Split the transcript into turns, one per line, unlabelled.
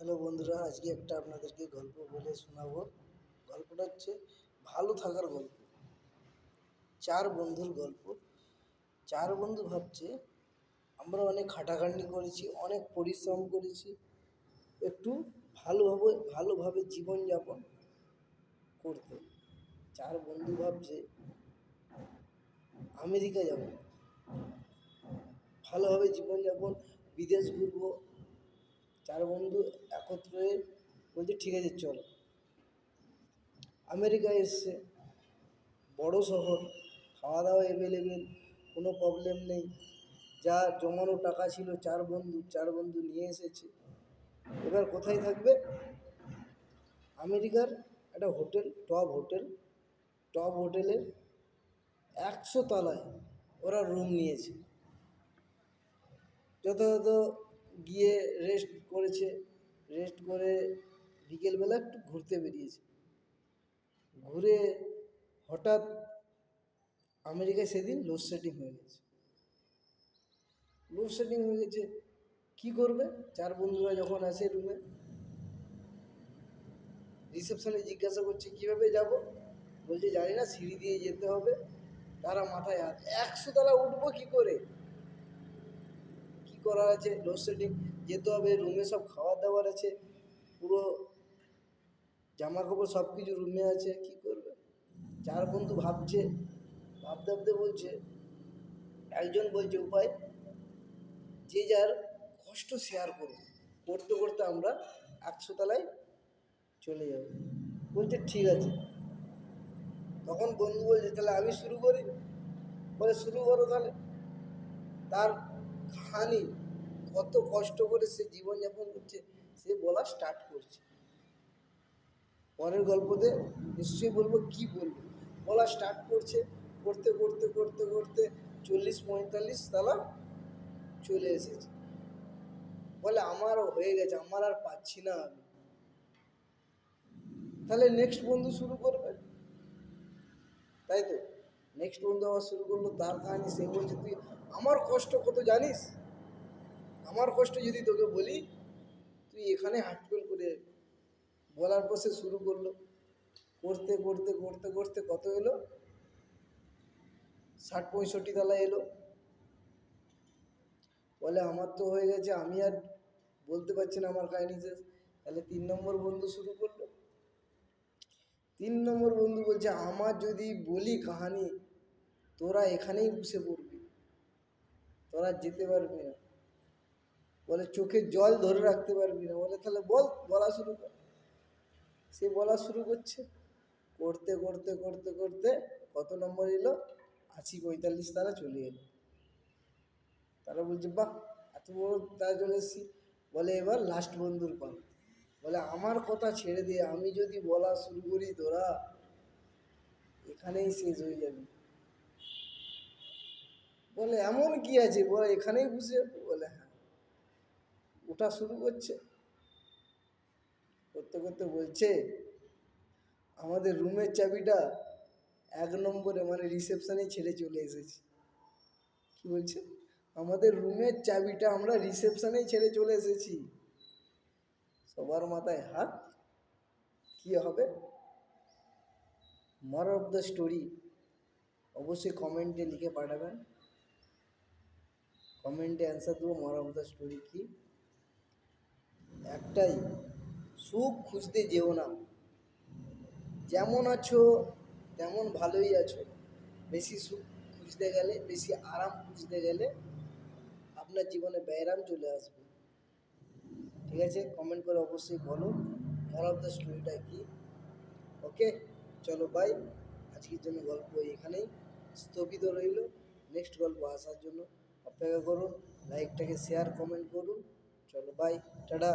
Hello বন্ধুরা, আজকে একটা আপনাদেরকে গল্প বলে শোনাবো। গল্পটা হচ্ছে ভালো থাকার গল্প। চার বন্ধুর গল্প। চার বন্ধু ভাবছে আমরা অনেক খাটাখাটনি করেছি, অনেক পরিশ্রম করেছি, একটু ভালোভাবে জীবনযাপন করতে। চার বন্ধু ভাবছে আমেরিকা যাব, ভালোভাবে জীবনযাপন, বিদেশ ঘুরবো। চার বন্ধু একত্র হয়ে বলছে ঠিক আছে চল। আমেরিকায় এসছে, বড় শহর, খাওয়া দাওয়া অ্যাভেলেবেল, কোনো প্রবলেম নেই। যা জমানো টাকা ছিল চার বন্ধু নিয়ে এসেছে। এবার কোথায় থাকবে? আমেরিকার একটা টপ হোটেলের 100 তলায় ওরা রুম নিয়েছে। যথাযথ গিয়ে রেস্ট করে বিকেলবেলা একটু ঘুরতে বেরিয়েছে। ঘুরে হঠাৎ আমেরিকায় সেদিন লোডশেডিং হয়ে গেছে। কি করবে? চার বন্ধুরা যখন আসে রুমে, রিসেপশনে জিজ্ঞাসা করছে কিভাবে যাব। বলছে জানি না, সিঁড়ি দিয়ে যেতে হবে। তারা মাথায় হাত, 100 তলা উঠবো কি করে? কি করার আছে? লোডশেডিং, যেতে হবে। রুমে সব খাবার দাবার আছে, পুরো জামা কাপড় সব কিছু রুমে আছে, কি করবে? চার বন্ধু ভাবতে ভাবতে বলছে, একজন বলছে উপায়, যে যার কষ্ট শেয়ার করতে করতে আমরা 100 তলায় চলে যাব। বলছে ঠিক আছে। তখন বন্ধু বলছে তাহলে আমি শুরু করি। বলে শুরু করো তাহলে। তার কাহানি, কত কষ্ট করে সে জীবনযাপন করছে, সে বলা স্টার্ট করছে। পরের গল্পতে নিশ্চয়ই বলবো কি বলবো। বলা স্টার্ট করছে, করতে 40-45 তলা চলে এসেছে। বলে আমারও হয়ে গেছে, আমার আর পাচ্ছি না আমি। তাহলে নেক্সট বন্ধু শুরু করবে, তাই তো? নেক্সট বন্ধু আবার শুরু করলো তার কাহিনী। সে বলছে তুই আমার কষ্ট কত জানিস? আমার কষ্ট যদি তোকে বলি, তুই এখানে হার্টফেল করে। বলার পর সে শুরু করলো, করতে কত এলো? 60-65 তলা এলো। বলে আমার তো হয়ে গেছে, আমি আর বলতে পারছি না, আমার কাহিনী শেষ। তাহলে 3 নম্বর বন্ধু শুরু করলো। 3 নম্বর বন্ধু বলছে আমার যদি বলি কাহানি, তোরা এখানেই বসে পড়বি, তোরা যেতে পারবি না। বলে চোখে জল ধরে রাখতে পারবি না। বলে তাহলে বলা শুরু কর। সে বলা শুরু করছে, করতে কত নম্বর এলো? 80-45 তারা চলে এলো। তারা বলছে বাহ, এত বড় তারা চলে এসেছি। বলে এবার লাস্ট বন্ধুর পালা। বলে আমার কথা ছেড়ে দিয়ে আমি যদি বলা শুরু করি, তোরা এখানেই শেষ হয়ে যাবে। বলে এমন কি আছে, বলে এখানেই বসে। বলে হ্যাঁ। ওটা শুরু করতে বলছে আমাদের রুমের চাবিটা 1 নম্বরে মানে রিসেপশনে ছেড়ে চলে এসেছি। কি বলছে? আমাদের রুমের চাবিটা আমরা রিসেপশনেই ছেড়ে চলে এসেছি। সবার মাথায় হাত। কি হবে মোরাল অফ দ্য স্টোরি? অবশ্যই কমেন্টে লিখে পাঠাবেন। কমেন্টে অ্যান্সার দেবো মোরাল অফ দ্য স্টোরি কি। একটাই, সুখ খুঁজতে যেও না। যেমন আছো তেমন ভালোই আছো। বেশি সুখ খুঁজতে গেলে, বেশি আরাম খুঁজতে গেলে আপনার জীবনে ব্যারাম চলে আসবে। ঠিক আছে? কমেন্ট করে অবশ্যই বলো মোরাল অফ দ্য স্টোরিটা কি। ওকে, চলো বাই। আজকের জন্য গল্প এখানেই স্থগিত রইল। নেক্সট গল্প আসার জন্য অপেক্ষা করুন। লাইকটাকে শেয়ার কমেন্ট করুন। চলো বাই, টাটা।